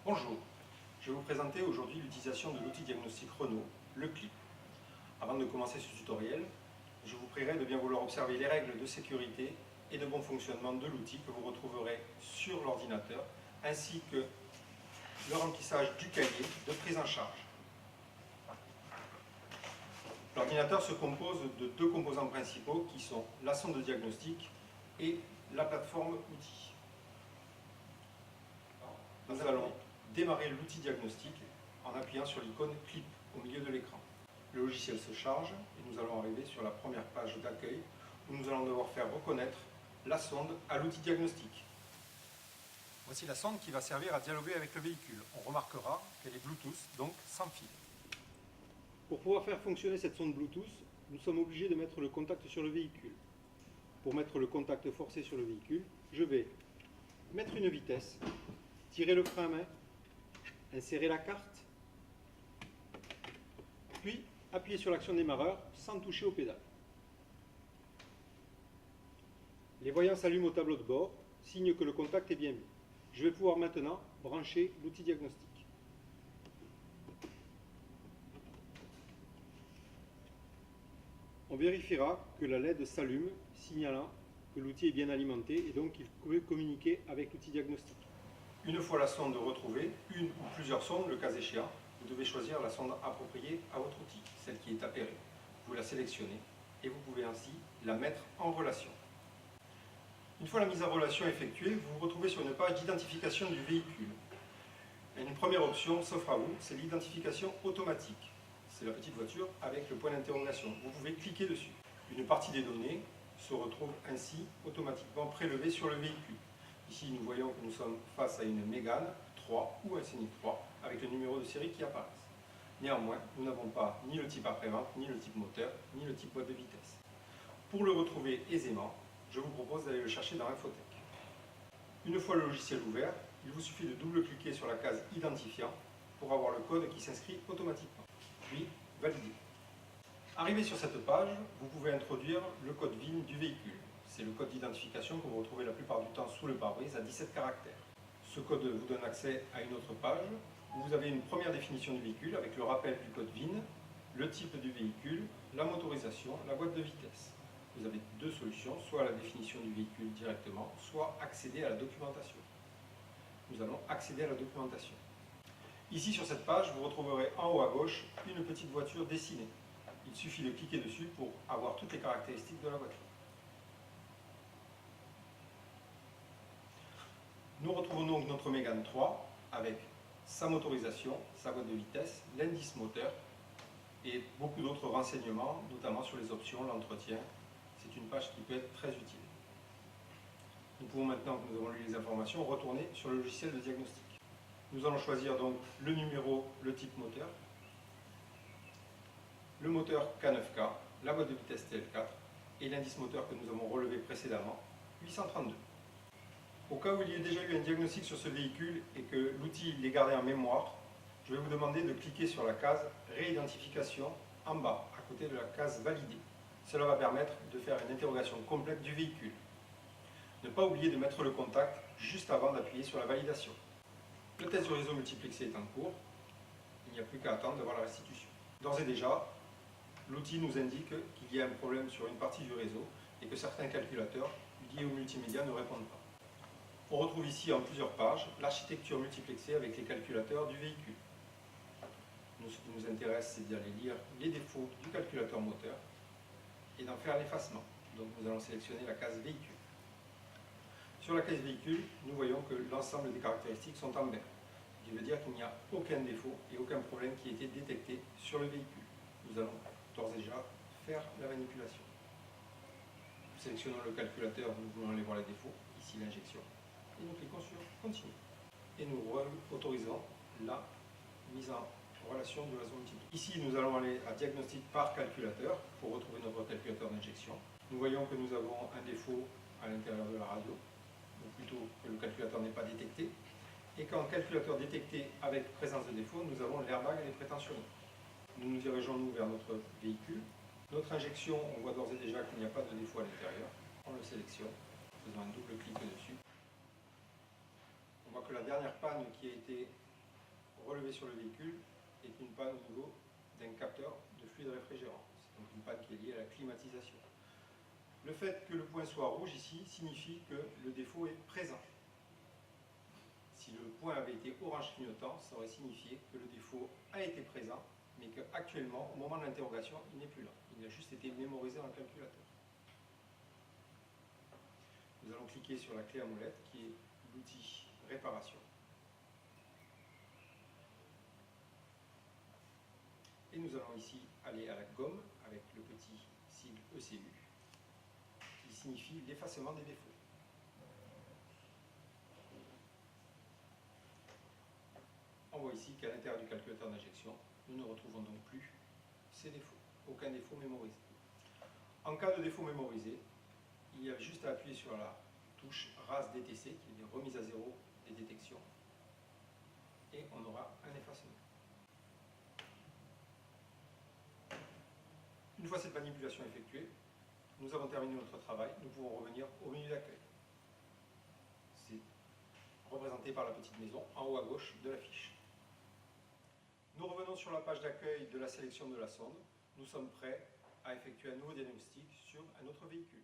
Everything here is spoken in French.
Bonjour, je vais vous présenter aujourd'hui l'utilisation de l'outil diagnostic Renault, le CLIP. Avant de commencer ce tutoriel, je vous prierai de bien vouloir observer les règles de sécurité et de bon fonctionnement de l'outil que vous retrouverez sur l'ordinateur, ainsi que le remplissage du cahier de prise en charge. L'ordinateur se compose de deux composants principaux qui sont la sonde de diagnostic et la plateforme outils. Nous allons démarrer l'outil diagnostic en appuyant sur l'icône Clip au milieu de l'écran. Le logiciel se charge et nous allons arriver sur la première page d'accueil où nous allons devoir faire reconnaître la sonde à l'outil diagnostic. Voici la sonde qui va servir à dialoguer avec le véhicule. On remarquera qu'elle est Bluetooth, donc sans fil. Pour pouvoir faire fonctionner cette sonde Bluetooth, nous sommes obligés de mettre le contact sur le véhicule. Pour mettre le contact forcé sur le véhicule, je vais mettre une vitesse, tirer le frein à main, insérer la carte, puis appuyer sur l'action démarreur sans toucher au pédale. Les voyants s'allument au tableau de bord, signe que le contact est bien mis. Je vais pouvoir maintenant brancher l'outil diagnostic. On vérifiera que la LED s'allume, signalant que l'outil est bien alimenté et donc qu'il peut communiquer avec l'outil diagnostic. Une fois la sonde retrouvée, une ou plusieurs sondes, le cas échéant, vous devez choisir la sonde appropriée à votre outil, celle qui est appairée. Vous la sélectionnez et vous pouvez ainsi la mettre en relation. Une fois la mise en relation effectuée, vous vous retrouvez sur une page d'identification du véhicule. Et une première option s'offre à vous, c'est l'identification automatique. C'est la petite voiture avec le point d'interrogation. Vous pouvez cliquer dessus. Une partie des données se retrouve ainsi automatiquement prélevée sur le véhicule. Ici, nous voyons que nous sommes face à une Mégane 3 ou un Scénic 3 avec le numéro de série qui apparaît. Néanmoins, nous n'avons pas ni le type après-vente, ni le type moteur, ni le type boîte de vitesse. Pour le retrouver aisément, je vous propose d'aller le chercher dans Infotech. Une fois le logiciel ouvert, il vous suffit de double-cliquer sur la case Identifiant pour avoir le code qui s'inscrit automatiquement, puis Valider. Arrivé sur cette page, vous pouvez introduire le code VIN du véhicule. C'est le code d'identification que vous retrouvez la plupart du temps sous le pare-brise à 17 caractères. Ce code vous donne accès à une autre page où vous avez une première définition du véhicule avec le rappel du code VIN, le type du véhicule, la motorisation, la boîte de vitesse. Vous avez deux solutions, soit la définition du véhicule directement, soit accéder à la documentation. Nous allons accéder à la documentation. Ici sur cette page, vous retrouverez en haut à gauche une petite voiture dessinée. Il suffit de cliquer dessus pour avoir toutes les caractéristiques de la voiture. Nous retrouvons donc notre Mégane 3 avec sa motorisation, sa boîte de vitesse, l'indice moteur et beaucoup d'autres renseignements, notamment sur les options, l'entretien. C'est une page qui peut être très utile. Nous pouvons maintenant que nous avons lu les informations retourner sur le logiciel de diagnostic. Nous allons choisir donc le numéro, le type moteur, le moteur K9K, la boîte de vitesse TL4 et l'indice moteur que nous avons relevé précédemment, 832. Au cas où il y ait déjà eu un diagnostic sur ce véhicule et que l'outil l'ait gardé en mémoire, je vais vous demander de cliquer sur la case Réidentification en bas, à côté de la case Valider. Cela va permettre de faire une interrogation complète du véhicule. Ne pas oublier de mettre le contact juste avant d'appuyer sur la validation. Le test du réseau multiplexé est en cours. Il n'y a plus qu'à attendre d'avoir la restitution. D'ores et déjà, l'outil nous indique qu'il y a un problème sur une partie du réseau et que certains calculateurs liés au multimédia ne répondent pas. On retrouve ici en plusieurs pages l'architecture multiplexée avec les calculateurs du véhicule. Ce qui nous intéresse, c'est d'aller lire les défauts du calculateur moteur et d'en faire l'effacement. Donc nous allons sélectionner la case véhicule. Sur la case véhicule, nous voyons que l'ensemble des caractéristiques sont en vert, ce qui veut dire qu'il n'y a aucun défaut et aucun problème qui a été détecté sur le véhicule. Nous allons d'ores et déjà faire la manipulation. Nous sélectionnons le calculateur, nous voulons aller voir les défauts, ici l'injection, et nous cliquons sur Continue. Et nous autorisons la mise en relation de la zone multiple. Ici, nous allons aller à diagnostic par calculateur pour retrouver notre calculateur d'injection. Nous voyons que nous avons un défaut à l'intérieur de la radio, ou plutôt que le calculateur n'est pas détecté. Et qu'en calculateur détecté avec présence de défaut, nous avons l'airbag et les prétentionnaires. Nous nous dirigeons vers notre véhicule. Notre injection, on voit d'ores et déjà qu'il n'y a pas de défaut à l'intérieur. On le sélectionne, faisant un double clic dessus. On voit que la dernière panne qui a été relevée sur le véhicule est une panne au niveau d'un capteur de fluide réfrigérant. C'est donc une panne qui est liée à la climatisation. Le fait que le point soit rouge ici signifie que le défaut est présent. Si le point avait été orange clignotant, ça aurait signifié que le défaut a été présent, mais qu'actuellement, au moment de l'interrogation, il n'est plus là. Il a juste été mémorisé dans le calculateur. Nous allons cliquer sur la clé à molette qui est l'outil réparation. Et nous allons ici aller à la gomme avec le petit sigle ECU qui signifie l'effacement des défauts. On voit ici qu'à l'intérieur du calculateur d'injection, nous ne retrouvons donc plus ces défauts, aucun défaut mémorisé. En cas de défaut mémorisé, il y a juste à appuyer sur la touche RAS DTC, qui est remise à zéro des détections, et on aura un effacement. Une fois cette manipulation effectuée, nous avons terminé notre travail, nous pouvons revenir au menu d'accueil. C'est représenté par la petite maison en haut à gauche de la fiche. Nous revenons sur la page d'accueil de la sélection de la sonde. Nous sommes prêts à effectuer un nouveau diagnostic sur un autre véhicule.